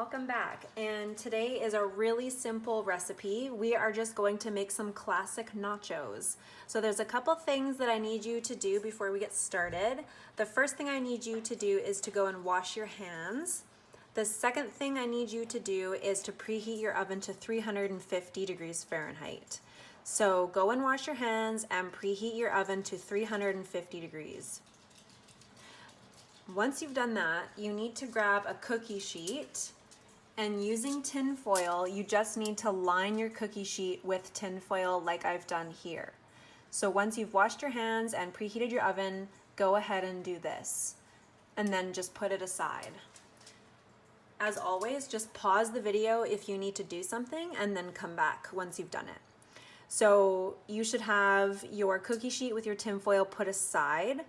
welcome back. And today is a really simple recipe. We are just going to make some classic nachos. So there's a couple things that I need you to do before we get started. The first thing I need you to do is to go and wash your hands. The second thing I need you to do is to preheat your oven to 350 degrees Fahrenheit. So go and wash your hands and preheat your oven to 350 degrees. Once you've done that, you need to grab a cookie sheet, and using tin foil, you just need to line your cookie sheet with tin foil like I've done here. So once you've washed your hands and preheated your oven, go ahead and do this, and then just put it aside. As always, just pause the video if you need to do something and then come back once you've done it. So you should have your cookie sheet with your tin foil put aside.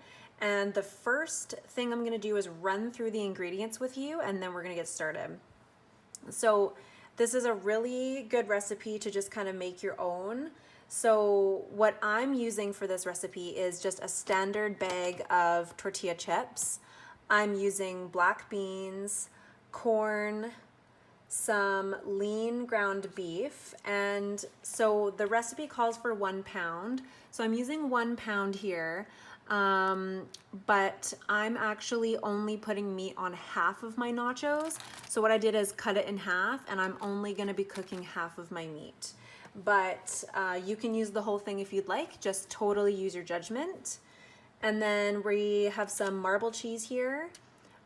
And the first thing I'm gonna do is run through the ingredients with you, and then we're gonna get started. So this is a really good recipe to just kind of make your own. So what I'm using for this recipe is just a standard bag of tortilla chips. I'm using black beans, corn, some lean ground beef, and so the recipe calls for 1 pound. So I'm using 1 pound here. But I'm actually only putting meat on half of my nachos. So what I did is cut it in half, and I'm only going to be cooking half of my meat. But you can use the whole thing if you'd like, just totally use your judgment. And then we have some marble cheese here.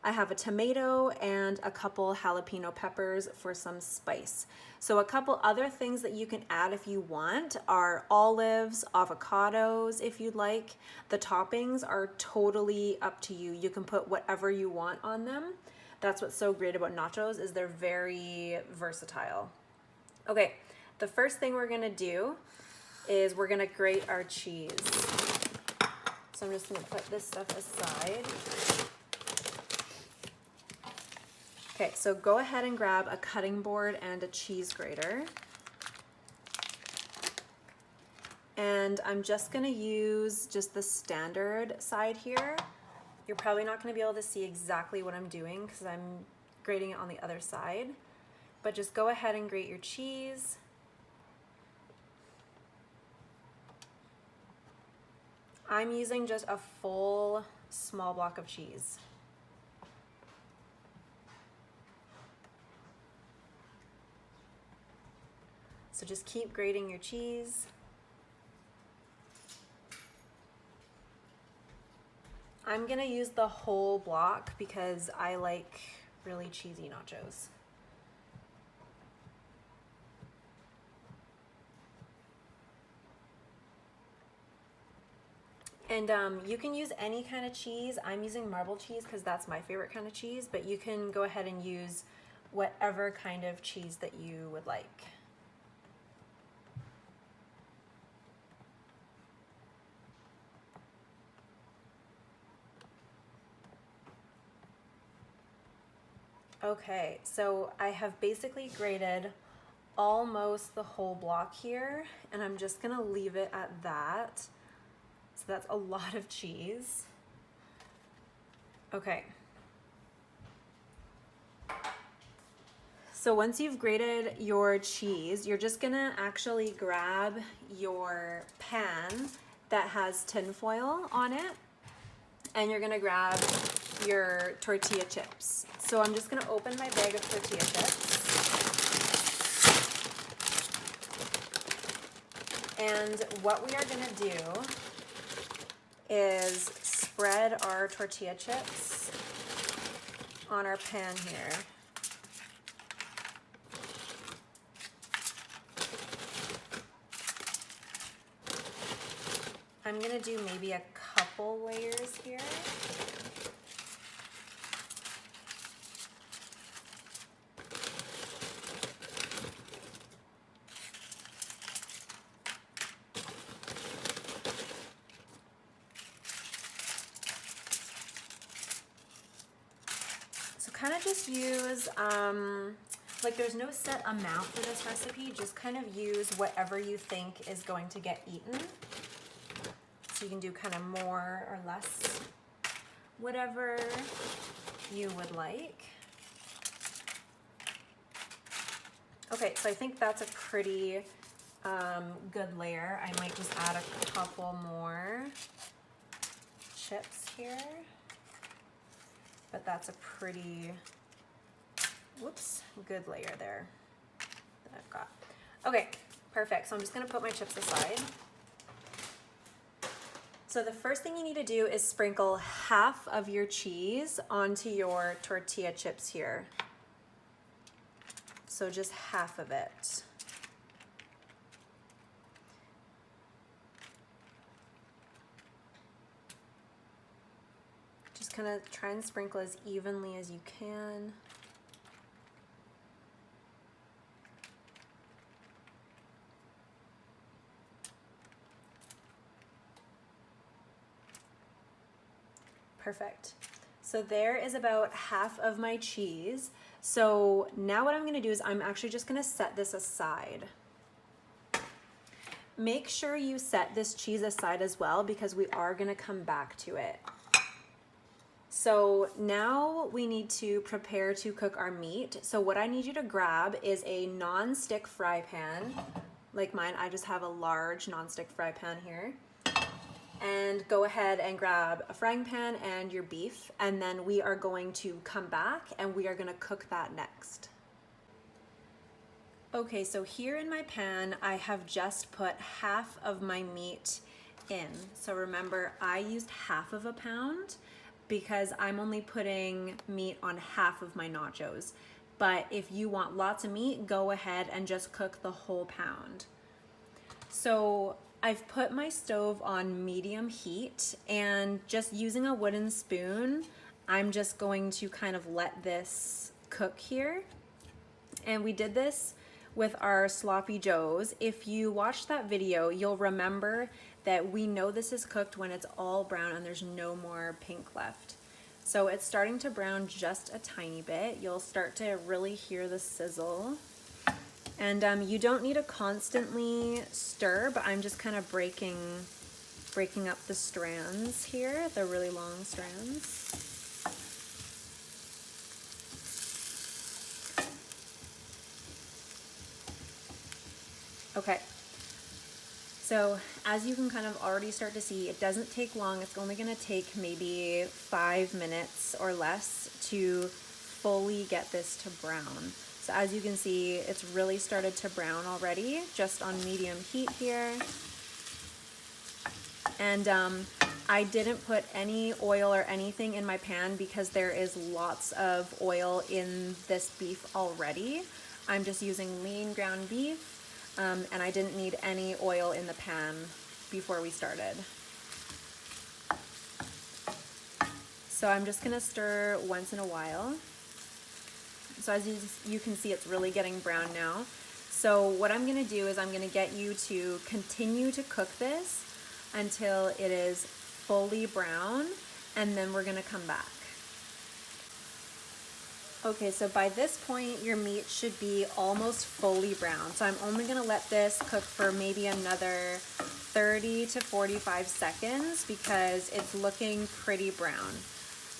I have a tomato and a couple jalapeno peppers for some spice. So a couple other things that you can add if you want are olives, avocados if you'd like. The toppings are totally up to you. You can put whatever you want on them. That's what's so great about nachos, is they're very versatile. Okay, the first thing we're gonna do is we're gonna grate our cheese. So I'm just gonna put this stuff aside. Okay, so go ahead and grab a cutting board and a cheese grater. And I'm just gonna use just the standard side here. You're probably not gonna be able to see exactly what I'm doing because I'm grating it on the other side. But just go ahead and grate your cheese. I'm using just a full small block of cheese. So just keep grating your cheese. I'm gonna use the whole block because I like really cheesy nachos. And you can use any kind of cheese. I'm using marble cheese because that's my favorite kind of cheese, but you can go ahead and use whatever kind of cheese that you would like. Okay, so I have basically grated almost the whole block here, and I'm just gonna leave it at that. So that's a lot of cheese. Okay. So once you've grated your cheese, you're just gonna actually grab your pan that has tin foil on it, and you're gonna grab your tortilla chips. So I'm just gonna open my bag of tortilla chips. And what we are gonna do is spread our tortilla chips on our pan here. I'm gonna do maybe a couple layers here. Kind of just use, like there's no set amount for this recipe, just kind of use whatever you think is going to get eaten. So you can do kind of more or less, whatever you would like. Okay, so I think that's a pretty good layer. I might just add a couple more chips here, but that's a pretty, whoops, good layer there that I've got. Okay, perfect. So I'm just gonna put my chips aside. So the first thing you need to do is sprinkle half of your cheese onto your tortilla chips here. So just half of it. Just kind of try and sprinkle as evenly as you can. Perfect. So there is about half of my cheese. So now what I'm gonna do is I'm actually just gonna set this aside. Make sure you set this cheese aside as well because we are gonna come back to it. So now we need to prepare to cook our meat. So what I need you to grab is a non-stick fry pan. Like mine, I just have a large non-stick fry pan here. And go ahead and grab a frying pan and your beef, and then we are going to come back and we are going to cook that next. Okay, so here in my pan, I have just put half of my meat in. So remember, I used half of a pound because I'm only putting meat on half of my nachos. But if you want lots of meat, go ahead and just cook the whole pound. So I've put my stove on medium heat, and just using a wooden spoon, I'm just going to kind of let this cook here. And we did this with our sloppy joes. If you watched that video, you'll remember that we know this is cooked when it's all brown and there's no more pink left. So it's starting to brown just a tiny bit. You'll start to really hear the sizzle. And you don't need to constantly stir, but I'm just kind of breaking up the strands here, the really long strands. Okay, so as you can kind of already start to see, it doesn't take long. It's only gonna take maybe 5 minutes or less to fully get this to brown. So as you can see, it's really started to brown already, just on medium heat here. And I didn't put any oil or anything in my pan because there is lots of oil in this beef already. I'm just using lean ground beef, and I didn't need any oil in the pan before we started. So I'm just gonna stir once in a while. So as you can see, it's really getting brown now. So what I'm gonna do is I'm gonna get you to continue to cook this until it is fully brown, and then we're gonna come back. Okay, so by this point, your meat should be almost fully brown. So I'm only gonna let this cook for maybe another 30 to 45 seconds because it's looking pretty brown.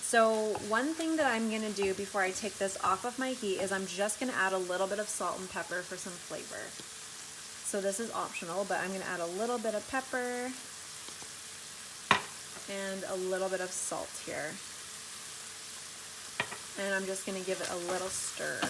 So one thing that I'm gonna do before I take this off of my heat is I'm just gonna add a little bit of salt and pepper for some flavor. So this is optional, but I'm gonna add a little bit of pepper and a little bit of salt here. And I'm just gonna give it a little stir.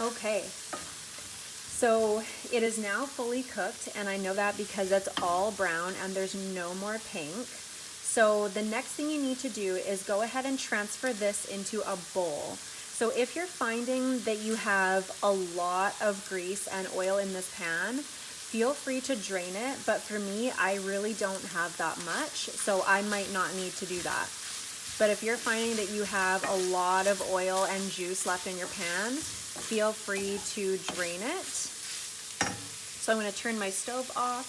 Okay, so it is now fully cooked, and I know that because it's all brown and there's no more pink. So the next thing you need to do is go ahead and transfer this into a bowl. So if you're finding that you have a lot of grease and oil in this pan, feel free to drain it, but for me, I really don't have that much, so I might not need to do that. But if you're finding that you have a lot of oil and juice left in your pan, feel free to drain it. So I'm going to turn my stove off,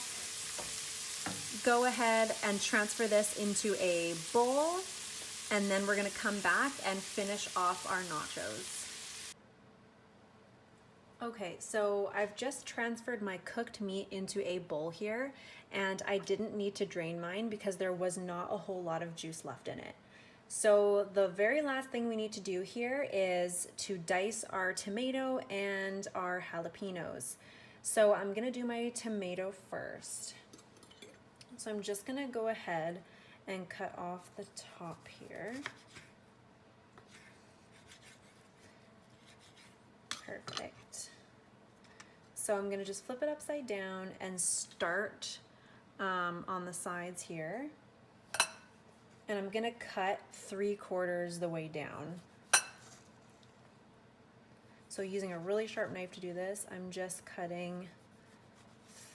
go ahead and transfer this into a bowl, and then we're gonna come back and finish off our nachos. Okay, so I've just transferred my cooked meat into a bowl here, and I didn't need to drain mine because there was not a whole lot of juice left in it. So the very last thing we need to do here is to dice our tomato and our jalapenos. So I'm gonna do my tomato first. So I'm just gonna go ahead and cut off the top here. Perfect. So I'm gonna just flip it upside down and start on the sides here. And I'm gonna cut 3/4 the way down. So using a really sharp knife to do this, I'm just cutting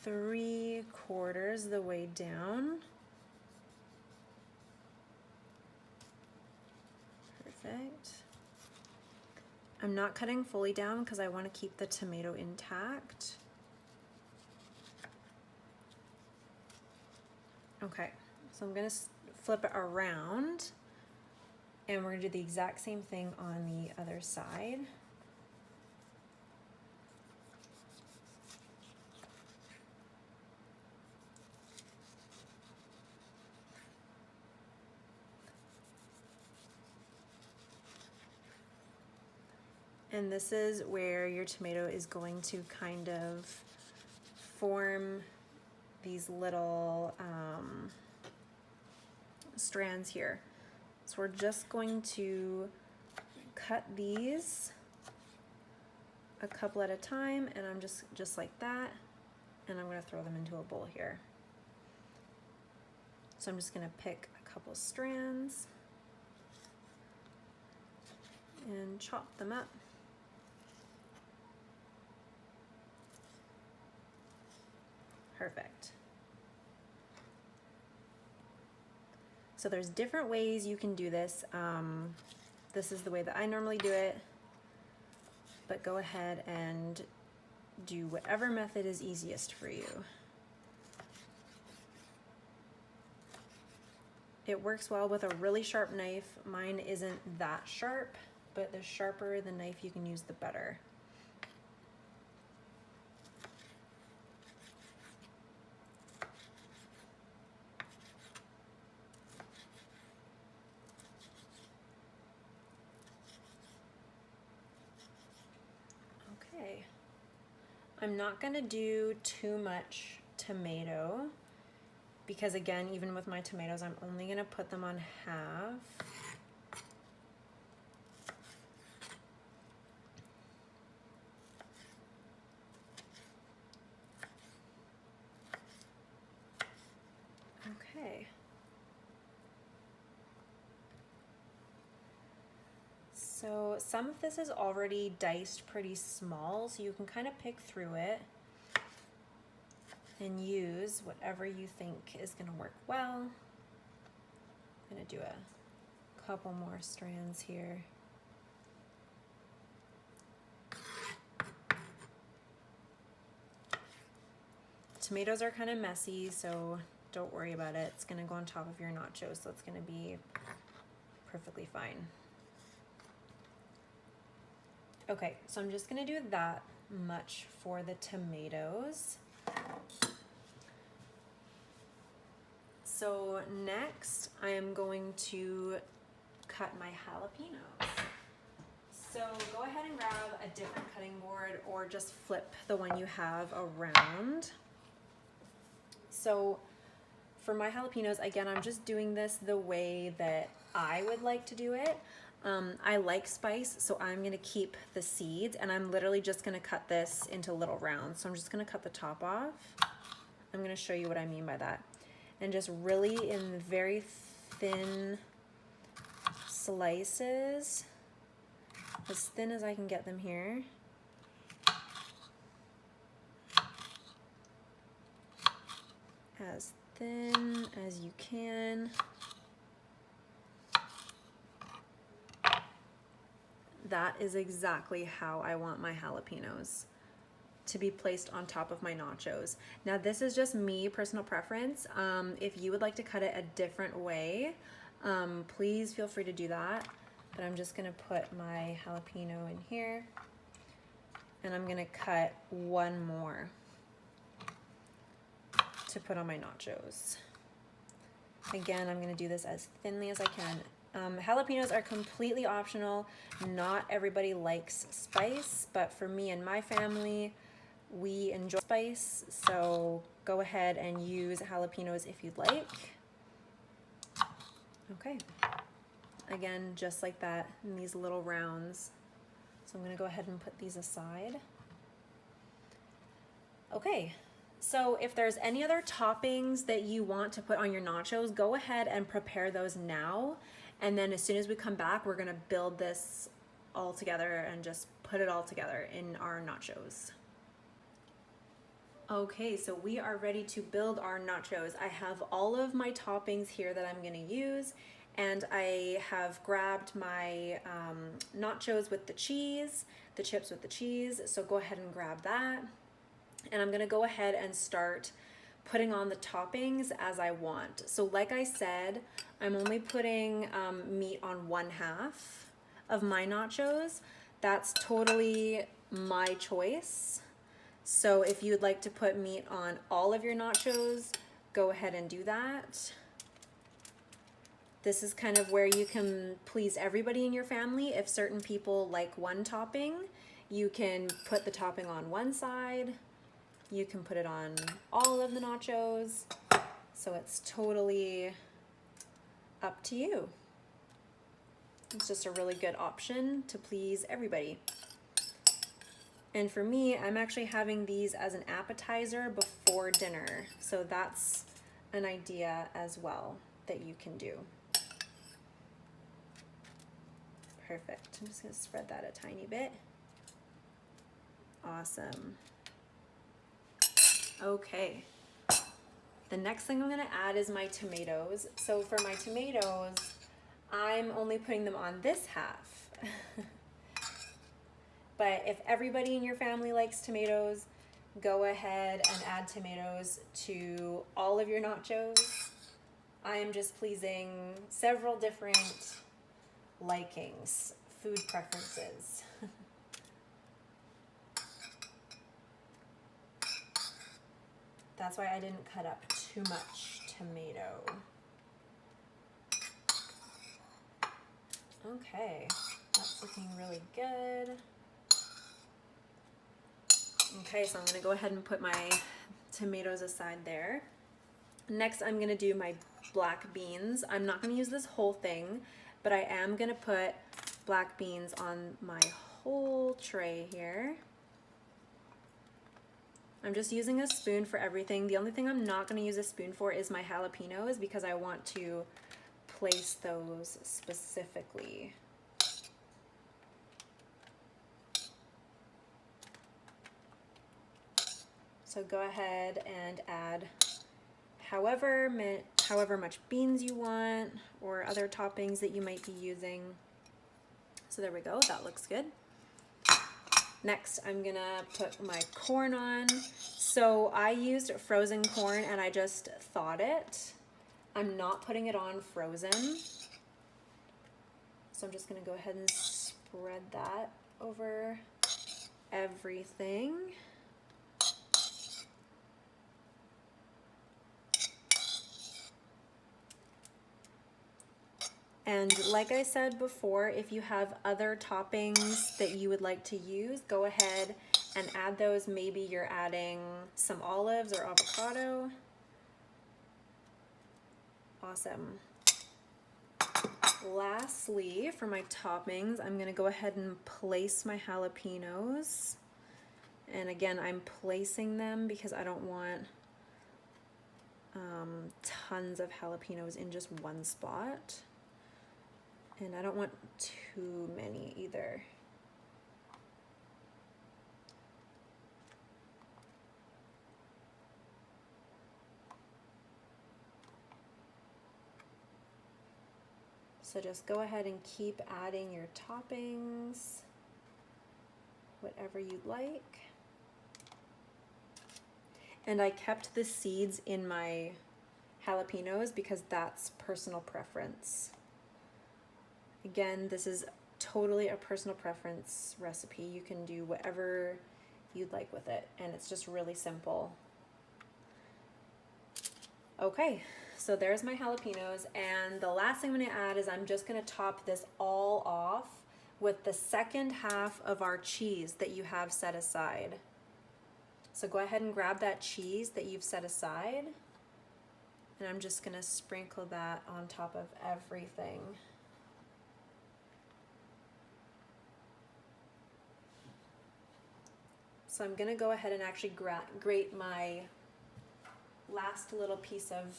3/4 the way down. Perfect. I'm not cutting fully down because I want to keep the tomato intact. Okay, so I'm gonna flip it around, and we're gonna do the exact same thing on the other side. And this is where your tomato is going to kind of form these little strands here. So we're just going to cut these a couple at a time, and I'm just like that, and I'm gonna throw them into a bowl here. So I'm just gonna pick a couple strands and chop them up. Perfect. So there's different ways you can do this. This is the way that I normally do it, but go ahead and do whatever method is easiest for you. It works well with a really sharp knife. Mine isn't that sharp, but the sharper the knife you can use, the better. Okay, I'm not gonna do too much tomato because again, even with my tomatoes, I'm only gonna put them on half. Okay. So some of this is already diced pretty small, so you can kind of pick through it and use whatever you think is gonna work well. I'm gonna do a couple more strands here. Tomatoes are kind of messy, so don't worry about it. It's gonna go on top of your nachos, so it's gonna be perfectly fine. Okay, so I'm just gonna do that much for the tomatoes. So next, I am going to cut my jalapenos. So go ahead and grab a different cutting board or just flip the one you have around. So for my jalapenos, again, I'm just doing this the way that I would like to do it. I like spice, so I'm gonna keep the seeds, and I'm literally just gonna cut this into little rounds. So I'm just gonna cut the top off. I'm gonna show you what I mean by that. And just really in very thin slices, as thin as I can get them here. As thin as you can. That is exactly how I want my jalapenos to be placed on top of my nachos. Now this is just me, personal preference. If you would like to cut it a different way, please feel free to do that. But I'm just gonna put my jalapeno in here, and I'm gonna cut one more to put on my nachos. Again, I'm gonna do this as thinly as I can. Jalapenos are completely optional. Not everybody likes spice, but for me and my family, we enjoy spice, so go ahead and use jalapenos if you'd like. Okay, again, just like that, in these little rounds. So I'm gonna go ahead and put these aside. Okay, so if there's any other toppings that you want to put on your nachos, go ahead and prepare those now. And then as soon as we come back, we're gonna build this all together and just put it all together in our nachos. Okay, so we are ready to build our nachos. I have all of my toppings here that I'm gonna use, and I have grabbed my nachos with the cheese, the chips with the cheese, so go ahead and grab that. And I'm gonna go ahead and start putting on the toppings as I want. So like I said, I'm only putting meat on 1/2 of my nachos. That's totally my choice. So if you'd like to put meat on all of your nachos, go ahead and do that. This is kind of where you can please everybody in your family. If certain people like one topping, you can put the topping on one side. You can put it on all of the nachos. So it's totally up to you. It's just a really good option to please everybody. And for me, I'm actually having these as an appetizer before dinner. So that's an idea as well that you can do. Perfect. I'm just gonna spread that a tiny bit. Awesome. Okay. The next thing I'm gonna add is my tomatoes. So for my tomatoes, I'm only putting them on this half. But if everybody in your family likes tomatoes, go ahead and add tomatoes to all of your nachos. I am just pleasing several different likings, food preferences. That's why I didn't cut up too much tomato. Okay, that's looking really good. Okay, so I'm gonna go ahead and put my tomatoes aside there. Next, I'm gonna do my black beans. I'm not gonna use this whole thing, but I am gonna put black beans on my whole tray here. I'm just using a spoon for everything. The only thing I'm not gonna use a spoon for is my jalapenos because I want to place those specifically. So go ahead and add however much beans you want or other toppings that you might be using. So there we go, that looks good. Next, I'm gonna put my corn on. So I used frozen corn and I just thawed it. I'm not putting it on frozen. So I'm just gonna go ahead and spread that over everything. And like I said before, if you have other toppings that you would like to use, go ahead and add those. Maybe you're adding some olives or avocado. Awesome. Lastly, for my toppings, I'm gonna go ahead and place my jalapenos. And again, I'm placing them because I don't want tons of jalapenos in just one spot. And I don't want too many either. So just go ahead and keep adding your toppings, whatever you'd like. And I kept the seeds in my jalapenos because that's personal preference. Again, this is totally a personal preference recipe. You can do whatever you'd like with it, and it's just really simple. Okay, so there's my jalapenos, and the last thing I'm gonna add is I'm just gonna top this all off with the second half of our cheese that you have set aside. So go ahead and grab that cheese that you've set aside, and I'm just gonna sprinkle that on top of everything. So I'm gonna go ahead and actually grate my last little piece of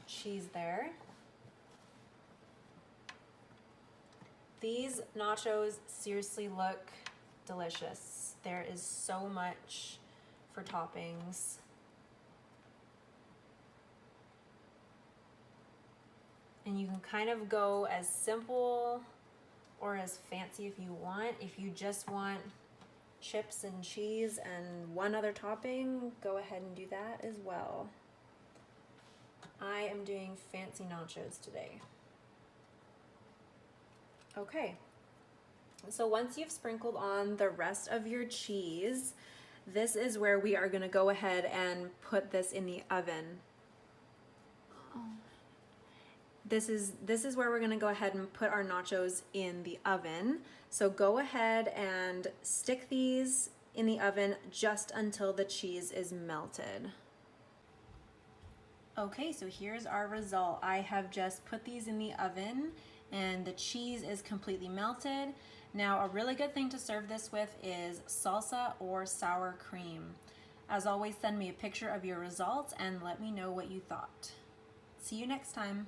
cheese there. These nachos seriously look delicious. There is so much for toppings. And you can kind of go as simple or as fancy if you want. If you just want chips and cheese and one other topping, go ahead and do that as well. I am doing fancy nachos today. Okay, so once you've sprinkled on the rest of your cheese, this is where we are gonna go ahead and put this in the oven. This is where we're gonna go ahead and put our nachos in the oven. So go ahead and stick these in the oven just until the cheese is melted. Okay, so here's our result. I have just put these in the oven and the cheese is completely melted. Now, a really good thing to serve this with is salsa or sour cream. As always, send me a picture of your results and let me know what you thought. See you next time.